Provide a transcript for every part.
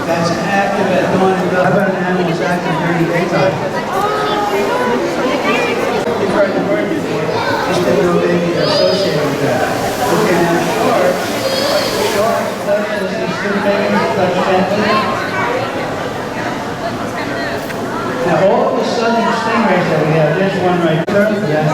That's active at dawn and dusk. How about an animal that's active during the daytime? You've heard the word before. Just didn't know maybe associated with that. Okay, now sharks. Sharks, now all the southern stingrays that we have, there's one right there for that.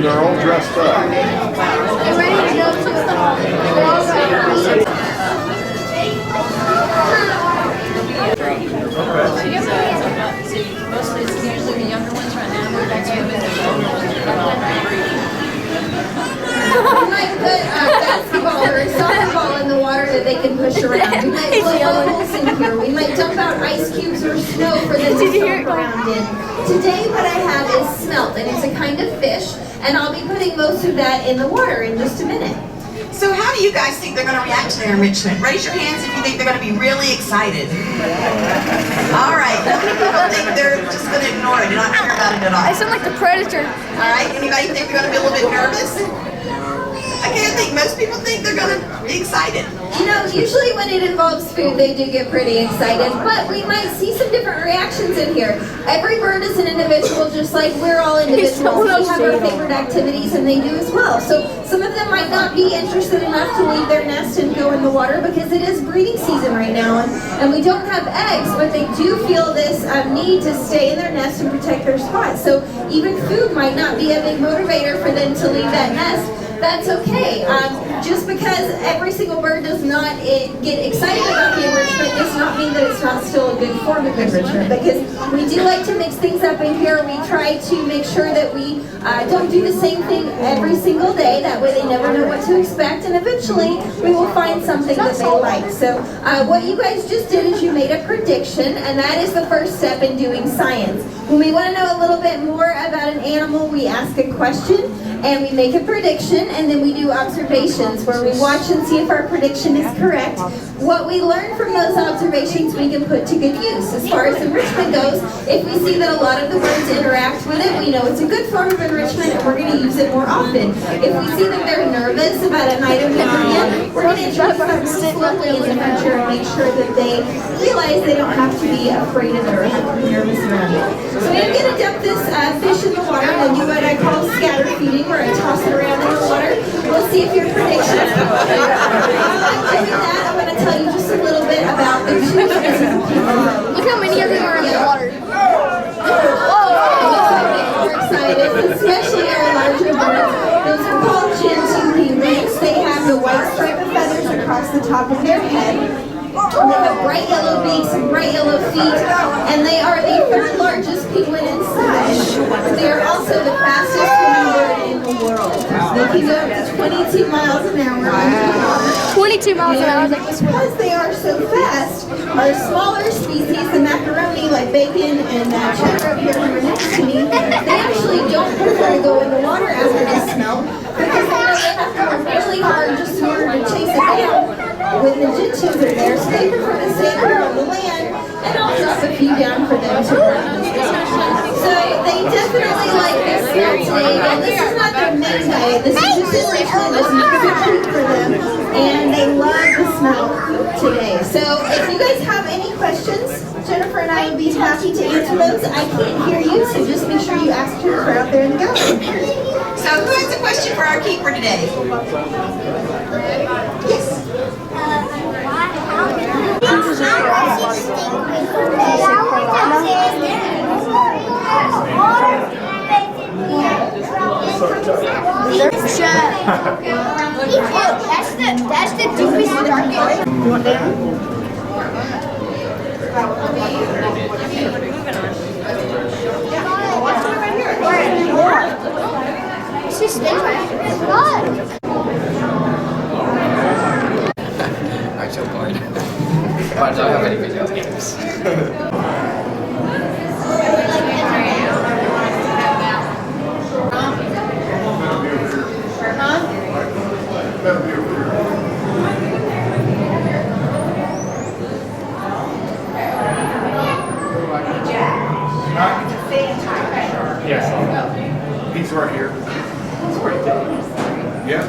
They're all dressed up. They're ready to go to the hall. They're all ready. Mostly it's usually the younger ones right now. They're like We might put basketball or softball in the water that they can push around. We might blow bubbles in here. We might dump out ice cubes or snow for them to stomp around in. Today what I have is smelt, and it's a kind of fish, and I'll be putting most of that in the water in just a minute. So how do you guys think they're going to react to their enrichment? Raise your hands if you think they're going to be really excited. All right. How many people think they're just going to ignore it and not care about it at all? I sound like the Predator. All right. Anybody think they're going to be a little bit nervous? Okay, I think most people think they're going to be excited. You know, usually when it involves food, they do get pretty excited, but we might see some different reactions in here. Every bird is an individual, just like we're all individuals. We have our favorite activities, and they do as well. So some of them might not be interested enough to leave their nest and go in the water because it is breeding season right now, and we don't have eggs, but they do feel this need to stay in their nest and protect their spot. So even food might not be a big motivator for them to leave that nest. That's okay. Just because every single bird does not get excited about the enrichment does not mean that it's not still a good form of enrichment, because we do like to mix things up in here. We try to make sure that we don't do the same thing every single day. That way they never know what to expect, and eventually we will find something that they like. So what you guys just did is you made a prediction, and that is the first step in doing science. When we want to know a little bit more about an animal, we ask a question and we make a prediction, and then we do observations where we watch and see if our prediction is correct. What we learn from those observations we can put to good use. As far as enrichment goes, if we see that a lot of the birds interact with it, we know it's a good form of enrichment and we're going to use it more often. If we see that they're nervous about an item we bring in, we're going to introduce them slowly in the future and make sure that they realize they don't have to be afraid of it or have to be nervous around it. So I'm going to dump this fish in the water and do what I call scatter feeding, where I toss it around in the water. We'll see if your prediction is correct. While I'm doing that, I'm going to tell you just a little bit about the two species of people. Look how many of them are in the water. We're excited, especially our larger birds. Those are called gentoo penguins. They have the white stripe of feathers across the top of their head. They have bright yellow beaks and bright yellow feet, and they are the third largest penguin in size. They are also the fastest swimming bird in the world. They can go up to 22 miles an hour underwater. 22 miles an hour. Because they are so fast, our smaller species, the macaroni, like bacon and cheddar up here who are next to me, they actually don't prefer to go in the water after they smell. when the Jinchus are there, so they prefer to stay here on the land, and I'll drop a few down for them to run. So they definitely like this smell today, and this is not their main diet. This is just enrichment, this is just a treat for them, and they love the smell today. So if you guys have any questions, Jennifer and I would be happy to answer those. I can't hear you, so just make sure you ask Jennifer out there in the gallery. So who has a question for our keeper today? Yes. That's the deepest darkest. You want that? It's just I'm so bored. But I don't have any video games. Yes. He's right here. He's right there. Yeah.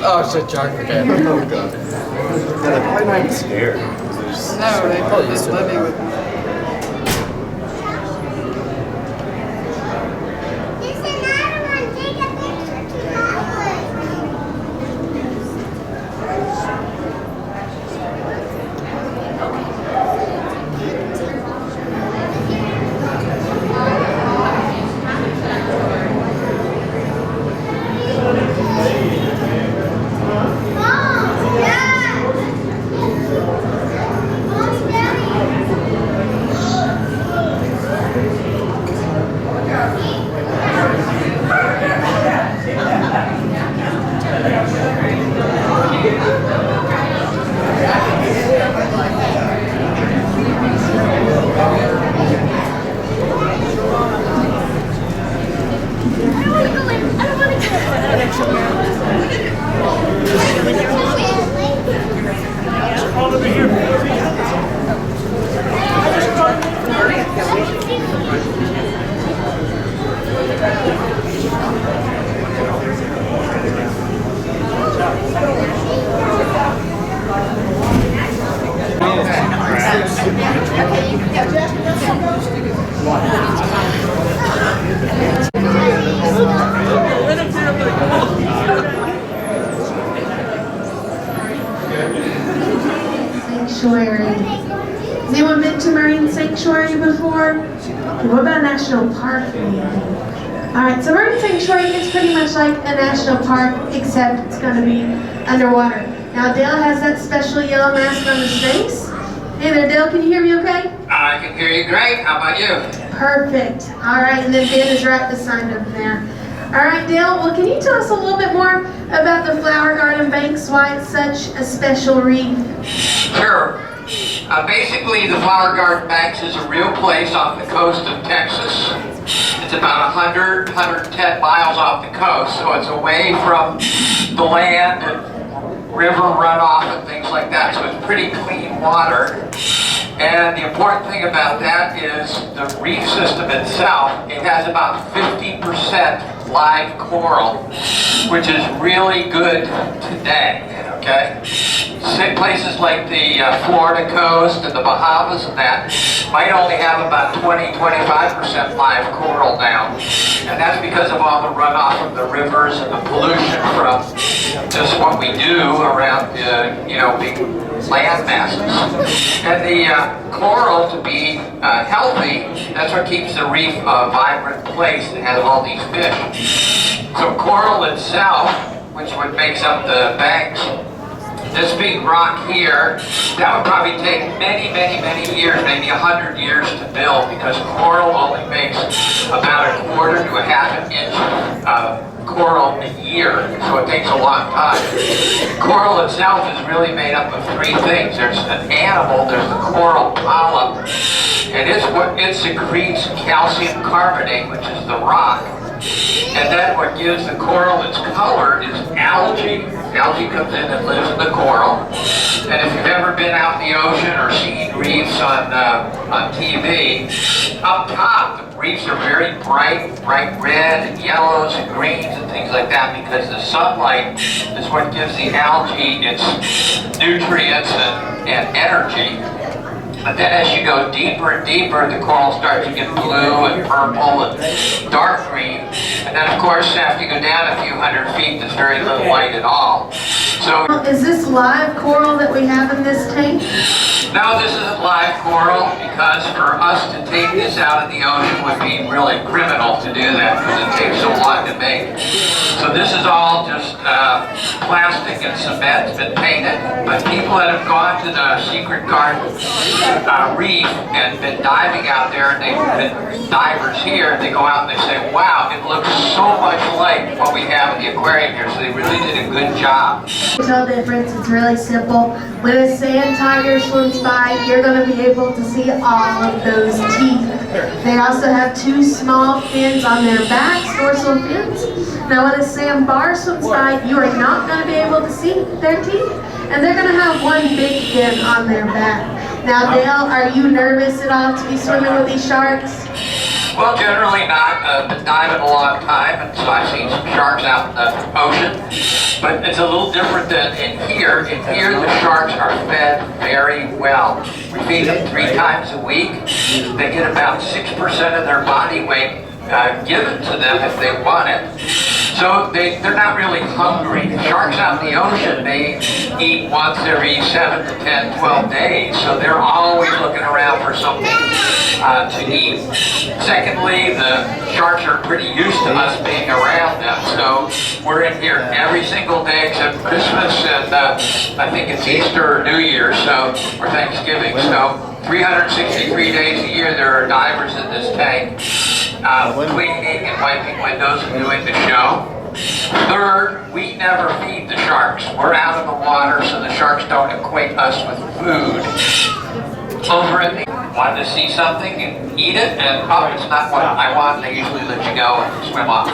Oh, shit, John, forget. Oh, God. Yeah, they're probably not even scared. No, they probably used to living with. Sanctuary. Has anyone been to Marine Sanctuary before? What about National Park? Alright, so Marine Sanctuary is pretty much like a national park, except it's going to be underwater. Now Dale has that special yellow mask on his face. Hey there, Dale, can you hear me okay? I can hear you great. How about you? Perfect. Alright, and then Ben is right beside him there. Alright, Dale, well, can you tell us a little bit more about the Flower Garden Banks, why it's such a special reef? Sure. Basically, the Flower Garden Banks is a real place off the coast of Texas. It's about 110 miles off the coast, so it's away from the land and river runoff and things like that, so it's pretty clean water. And the important thing about that is the reef system itself, it has about 50% live coral, which is really good today, okay? Places like the Florida coast and the Bahamas and that might only have about 20-25% live coral now. And that's because of all the runoff from the rivers and the pollution from just what we do around big land masses. And the coral, to be healthy, that's what keeps the reef a vibrant place that has all these fish. So coral itself, which is what makes up the banks. This big rock here, that would probably take many, many, many years, maybe 100 years to build, because coral only makes about 1/4 to 1/2 inch coral a year, so it takes a long time. Coral itself is really made up of 3 things. There's an animal, there's the coral polyp, and it secretes calcium carbonate, which is the rock. And then what gives the coral its color is algae. Algae comes in and lives in the coral. And if you've ever been out in the ocean or seen reefs on TV, up top the reefs are very bright red and yellows and greens and things like that, because the sunlight is what gives the algae its nutrients and energy. But then as you go deeper and deeper, the coral starts to get blue and purple and dark green. And then of course, after you go down a few hundred feet, there's very little light at all. So, Is this live coral that we have in this tank? no, this isn't live coral, because for us to take this out of the ocean would be really criminal to do that, because it takes so long to make. So this is all just plastic and cement. It's been painted. But people that have gone to the Secret Garden reef and been diving out there, and they've been divers here, they go out and they say, wow, it looks so much like what we have in the aquarium here. So they really did a good job. Tell difference, it's really simple. When a sand tiger swims by, you're going to be able to see all of those teeth. They also have 2 small fins on their backs, dorsal fins. Now when a sandbar swims by, you are not going to be able to see their teeth, and they're going to have 1 big fin on their back. Now Dale, are you nervous at all to be swimming with these sharks? Well, generally not. I've been diving a long time, and so I've seen some sharks out in the ocean. But it's a little different than in here. In here, the sharks are fed very well. We feed them 3 times a week. They get about 6% of their body weight given to them if they want it. So they're not really hungry. Sharks out in the ocean, they eat once every 7 to 10, 12 days. So they're always looking around for something to eat. Secondly, the sharks are pretty used to us being around them. So we're in here every single day except Christmas and I think it's Easter or New Year, or Thanksgiving. So 363 days a year there are divers in this tank, cleaning and wiping windows and doing the show. Third, we never feed the sharks. We're out of the water, so the sharks don't equate us with food. Over at the wanted to see something and eat it, and probably it's not what I want, they usually let you go and swim off.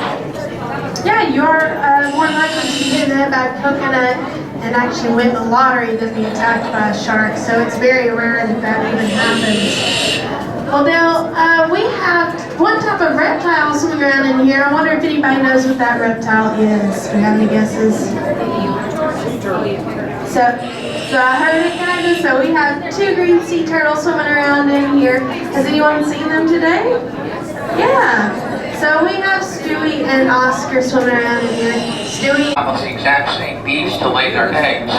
Yeah, you're more likely to get hit by coconut and actually win the lottery than be attacked by a shark, so it's very rare that even happens. Well, Dale, we have 1 type of reptile swimming around in here. I wonder if anybody knows what that reptile is. Do you have any guesses? So I heard it kind of, so we have 2 green sea turtles swimming around in here. Has anyone seen them today? Yeah. So we have Stewie and Oscar swimming around in here. Stewie. Almost the exact same beach to lay their eggs.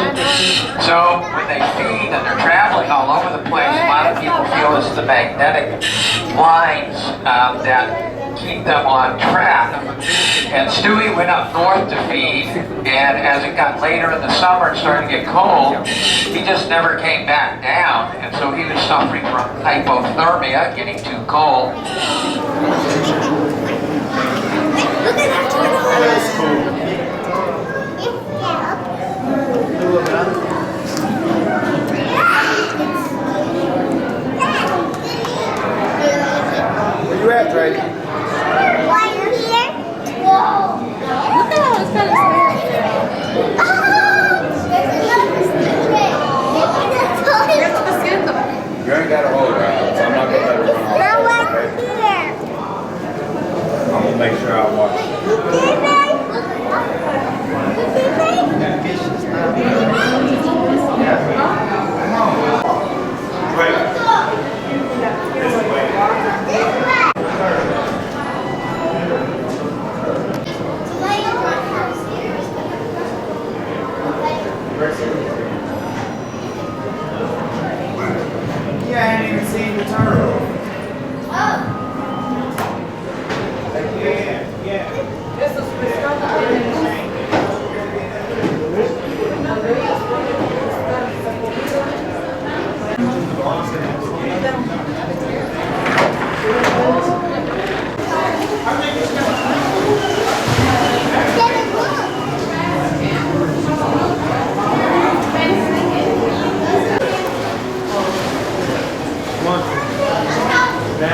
So when they feed and they're traveling all over the place, a lot of people feel it's the magnetic lines that keep them on track. And Stewie went up north to feed, and as it got later in the summer and started to get cold, he just never came back down, and so he was suffering from hypothermia, getting too cold. That's cool. Where you at, Drake? Why you here? Whoa. Look at how it's kind of scary. You ain't got to hold her out, so I'm not going to let her run off. Okay? I'm going to make sure I watch it. Wait. This way. Yeah, I ain't even seen the turtle. Yeah. Mom,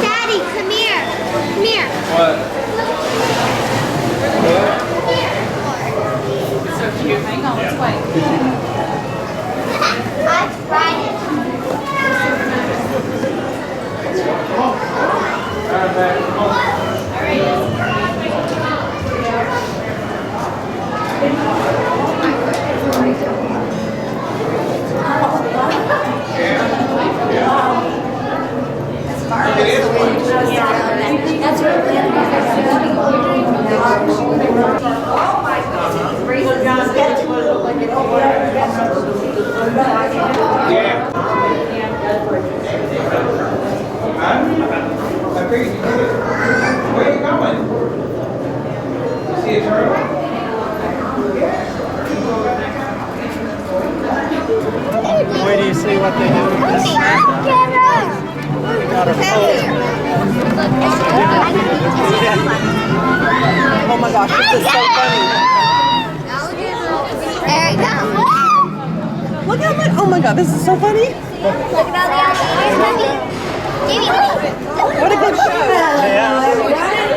Daddy, come here. Come here. What? So cute. Hang on, let's wait. I've tried it. That's really oh my Yeah. I figured you did it. Where are you going? You see a turtle? Wait till you see what they do with this snap. They got a pole. Oh my gosh, this is so funny. There you go. Look how much, oh my god, this is so funny. Look at all the alligators, Mommy. What a good shot. Yeah.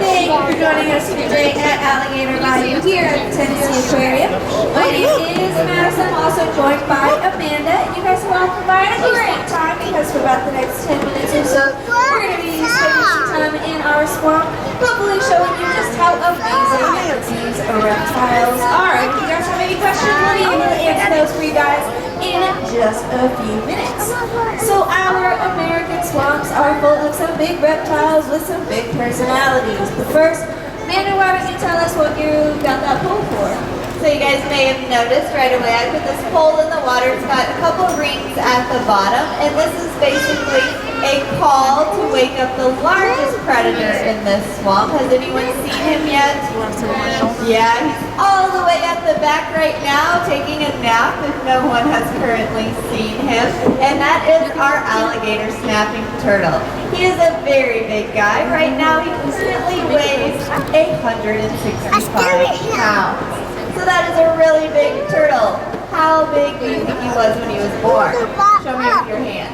Thank you for joining us today at Alligator Bayou here at the Tennessee Aquarium. My name is Madison. I'm also joined by Amanda. You guys are welcome by a great time because for about the next 10 minutes or so, we're going to be spending some time in our swamp, hopefully showing you just how amazing these reptiles are. If you guys have any questions, we'll be able to answer those for you guys in just a few minutes. So our American swamps are full of some big reptiles with some big personalities. But first, Amanda, why don't you tell us what you got that pole for? So you guys may have noticed right away, I put this pole in the water. It's got a couple rings at the bottom, and this is basically a call to wake up the largest predator in this swamp. Has anyone seen him yet? Yeah, he's all the way at the back right now, taking a nap if no one has currently seen him. And that is our alligator snapping turtle. He is a very big guy. Right now he currently weighs 165 pounds. So that is a really big turtle. How big do you think he was when he was born? Show me with your hands.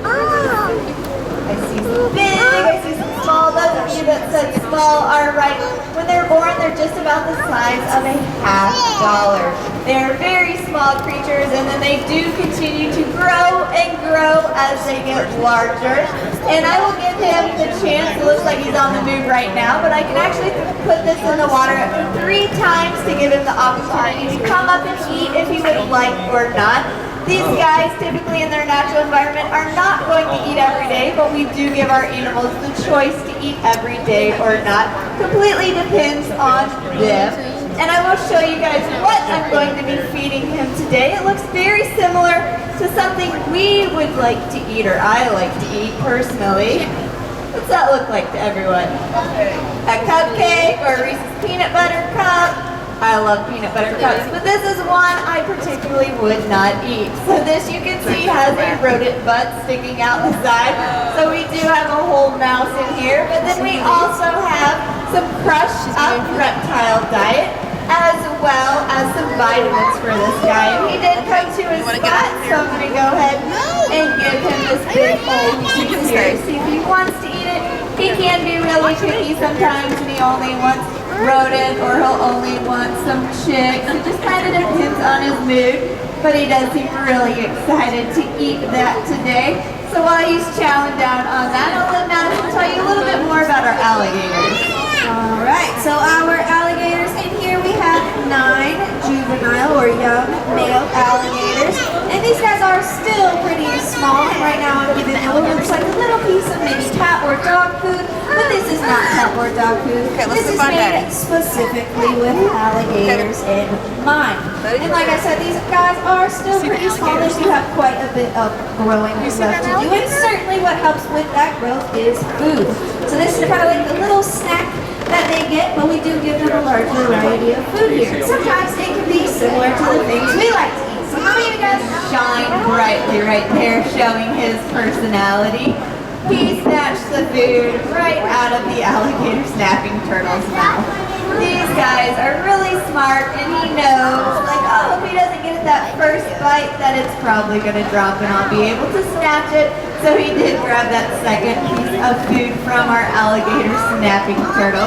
I see some big, I see some small. Those of you that said small are right. When they're born, they're just about the size of a $50. They're very small creatures, and then they do continue to grow and grow as they get larger. And I will give him the chance. It looks like he's on the move right now, but I can actually put this in the water 3 times to give him the opportunity to come up and eat if he would like or not. These guys, typically in their natural environment, are not going to eat every day, but we do give our animals the choice to eat every day or not. Completely depends on them. And I will show you guys what I'm going to be feeding him today. It looks very similar to something we would like to eat, or I like to eat personally. What's that look like to everyone? A cupcake or a Reese's peanut butter cup? I love peanut butter cups, but this is one I particularly would not eat. So this, you can see, has a rodent butt sticking out the side. So we do have a whole mouse in here, but then we also have some crushed up reptile diet, as well as some vitamins for this guy. And he did come to his spot, so I'm going to go ahead and give him this big old piece here. See if he wants to eat it. He can be really picky sometimes, and he only wants rodent, or he'll only want some chicks. It just kind of depends on his mood, but he does seem really excited to eat that today. So while he's chowing down on that, I'll let Madison tell you a little bit more about our alligators. Alright, so our alligators, in here we have 9 juvenile or young male alligators. And these guys are still pretty small. Right now I'm giving them what looks like a little piece of maybe cat or dog food, but this is not cat or dog food. This is made specifically with alligators in mind. And like I said, these guys are still pretty small. They do have quite a bit of growing left to do. And certainly what helps with that growth is food. So this is kind of like a little snack that they get, but we do give them a large variety of food here. Sometimes it can be similar to the things we like to eat. So how many of you guys Shine brightly right there, showing his personality. He snatched the food right out of the alligator snapping turtle's mouth. These guys are really smart, and he knows, like, oh, if he doesn't get it that first bite, that it's probably going to drop and I'll be able to snatch it. So he did grab that second piece of food from our alligator snapping turtle.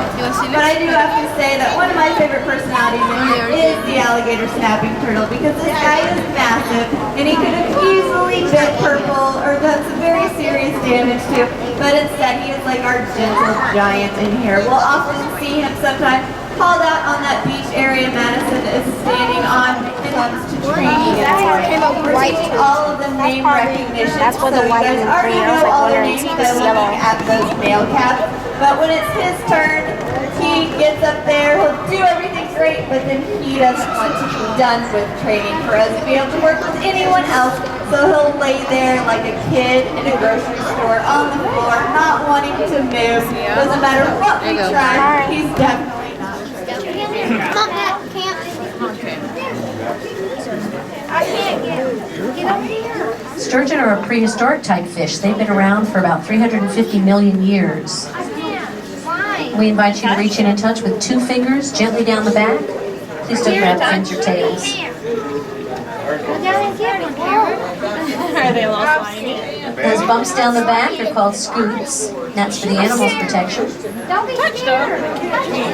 But I do have to say that one of my favorite personalities in here is the alligator snapping turtle, because this guy is massive and he could have easily bit Purple or done some very serious damage to, but instead he is like our gentle giant in here. We'll often see him sometimes called out on that beach area Madison is standing on when it comes to training. We're taking all of the name recognition, so you guys already know all the names by looking at those nail caps. But when it's his turn, he gets up there, he'll do everything great, but then he doesn't want to be done with training for us to be able to work with anyone else. So he'll lay there like a kid in a grocery store on the floor, not wanting to move. Doesn't matter what we try, he's definitely not. Sturgeon are a prehistoric type fish. They've been around for about 350 million years. We invite you to reach in and touch with 2 fingers gently down the back. Please don't grab fins or tails. Are they a little slimy? Those bumps down the back are called scoots. That's for the animal's protection.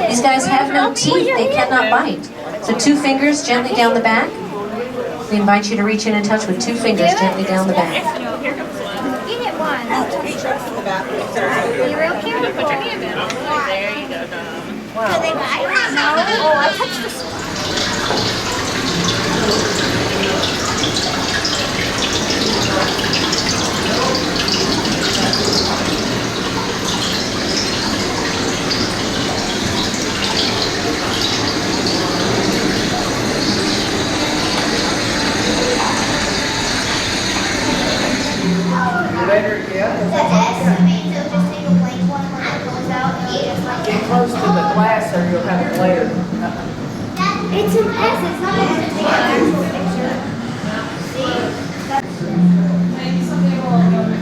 These guys have no teeth. They cannot bite. So 2 fingers gently down the back. We invite you to reach in and touch with 2 fingers gently down the back. Here comes one. You get one. You real cute? Put your hand in. There you go. Do they bite? No. Oh, I touched this. Get close to the glass or you'll have a glare. It's an S, it's not a take an actual picture. Maybe someday we'll all go to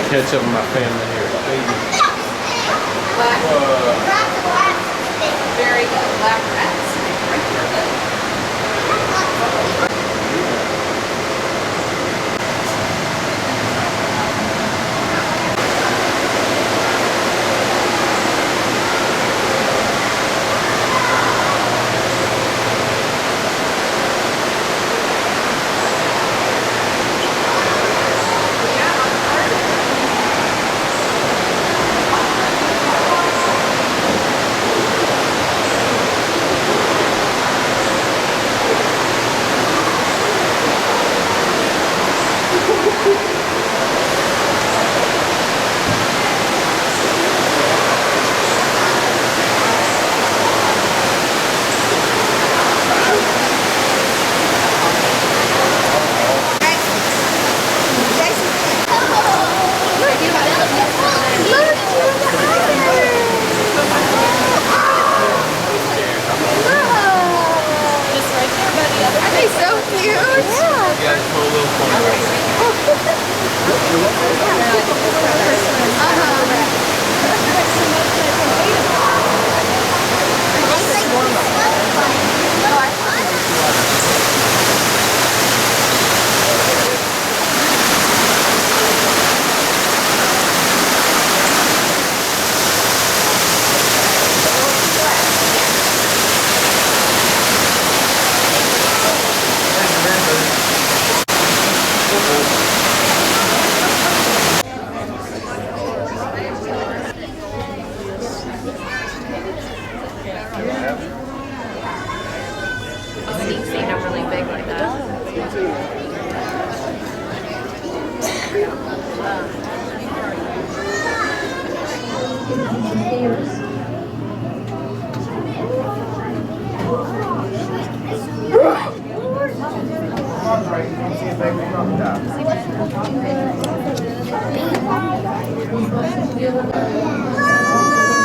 catch up with my family here. Very good. Black rats.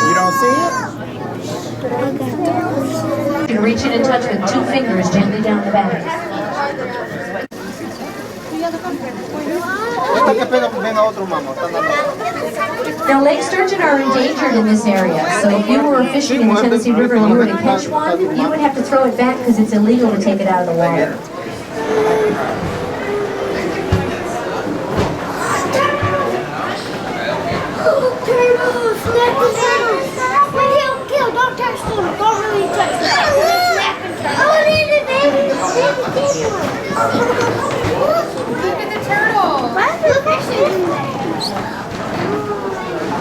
You don't see it? You can reach in and touch with 2 fingers gently down the back. Now, lake sturgeon are endangered in this area, so if you were fishing in the Tennessee River and you were to catch one, you would have to throw it back because it's illegal to take it out of the water. Turtles! Snapping turtles! Kill! Don't touch them! Don't really touch them! Snapping turtles! Oh, there's a baby! Look at the turtle. Why is there fishing?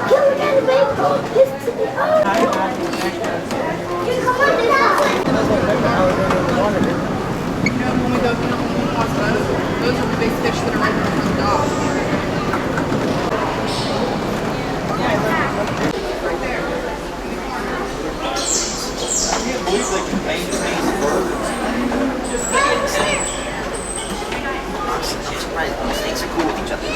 Kill, we got a baby! Come on, this way! You know, when we go, when we watch those are the big fish that are right there from the dock. Snakes are cool with each other.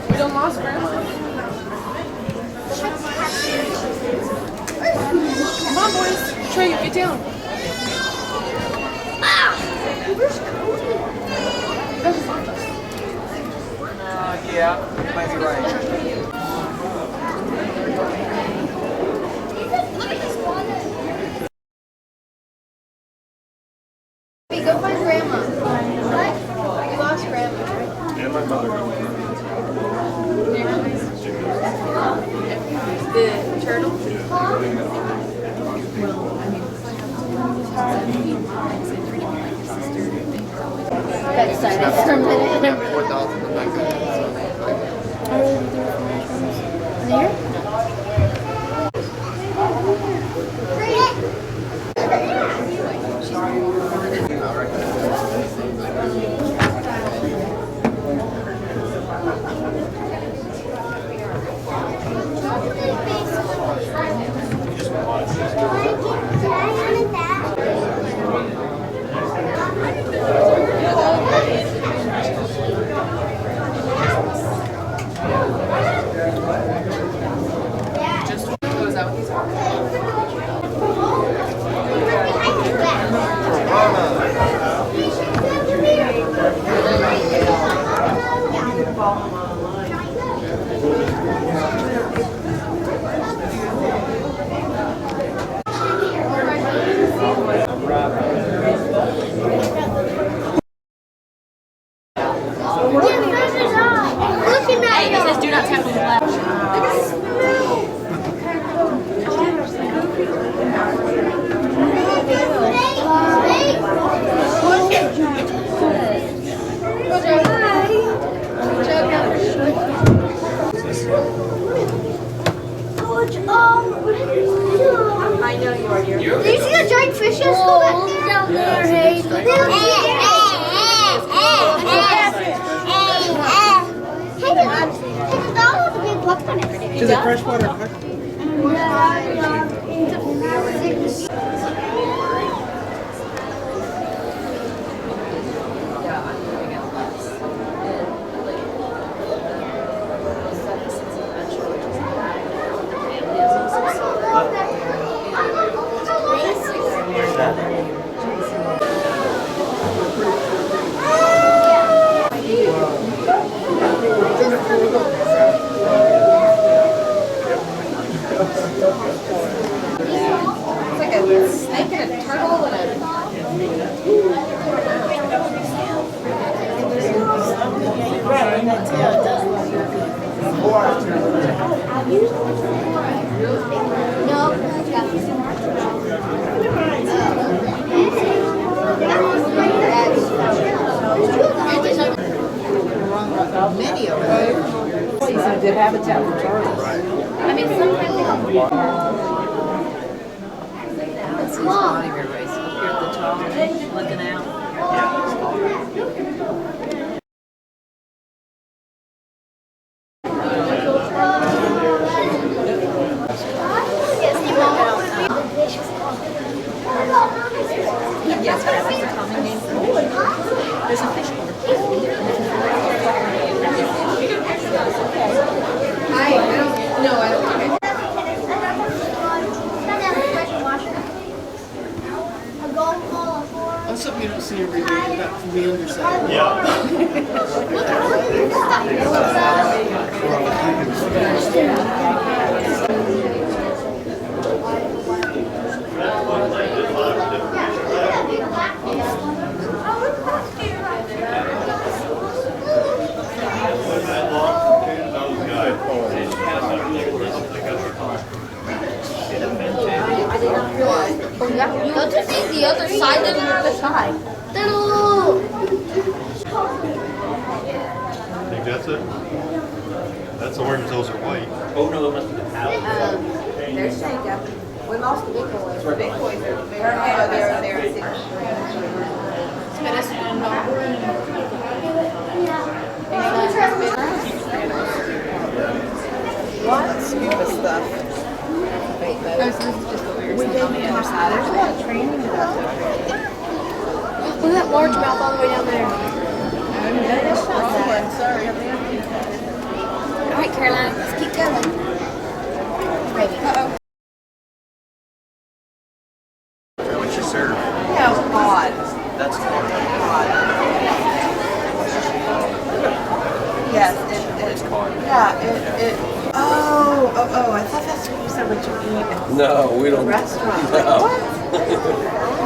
We done lost Grandma. Come on, boys. Trey, get down. Yeah, you might be right. Hey, go find Grandma. What? You lost Grandma, right? And my mother. The turtle? Got silent for a minute. There? Hey, it says do not tap on the flash. I know you are here. Do you see the giant fishes go back down there? Hey, hey, the dog has a big buck on it. Is it freshwater? It's like a snake and a turtle and a... Many of them. It's a good habitat for turtles. I mean, sometimes they don't... That's his body race up here at the top, looking out. Yes, but that's a common name for fish. There's a fish pond. I don't think you reviewed that from the underside. Go to see the other side and the other side. I think that's it. That's the orange, those are white. Oh no, it must have been There's Jacob. We lost the big boys. The big boys are there. What? Scuba stuff. This is just what we were saying on the other side. There's a lot of training about Look at that largemouth all the way down there. that. Sorry. All right, Caroline, let's keep going. What's your serve? Yeah, odd. That's cod. Yes, It's cod. yeah, Oh, I thought that's what you said what you eat No, we at the don't. restaurant. No. What?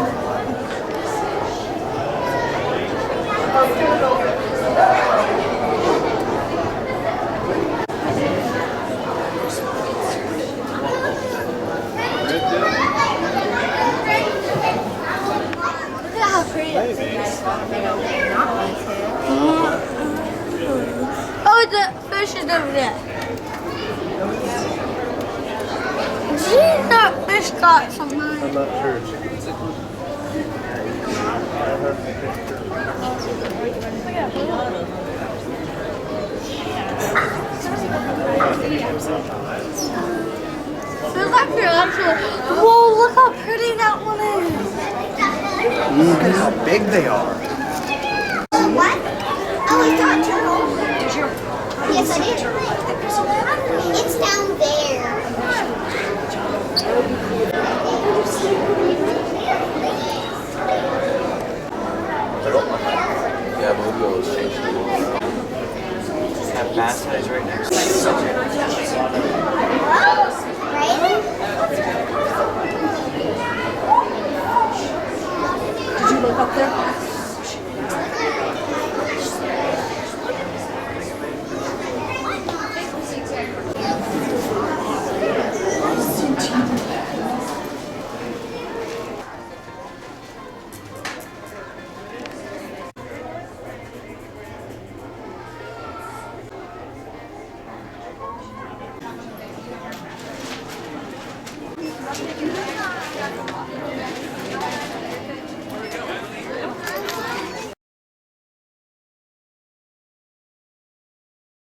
Look at how pretty it is. Oh, the fish is over there. See, that fish got something. I'm not sure. Feels like you're actually. Whoa, look how pretty that one is. Look at how big they are. What? Oh, I thought turtle. Yes, I did. It's down there. Yeah, but we'll go change the world. Have bass eyes right next to Did you look up there?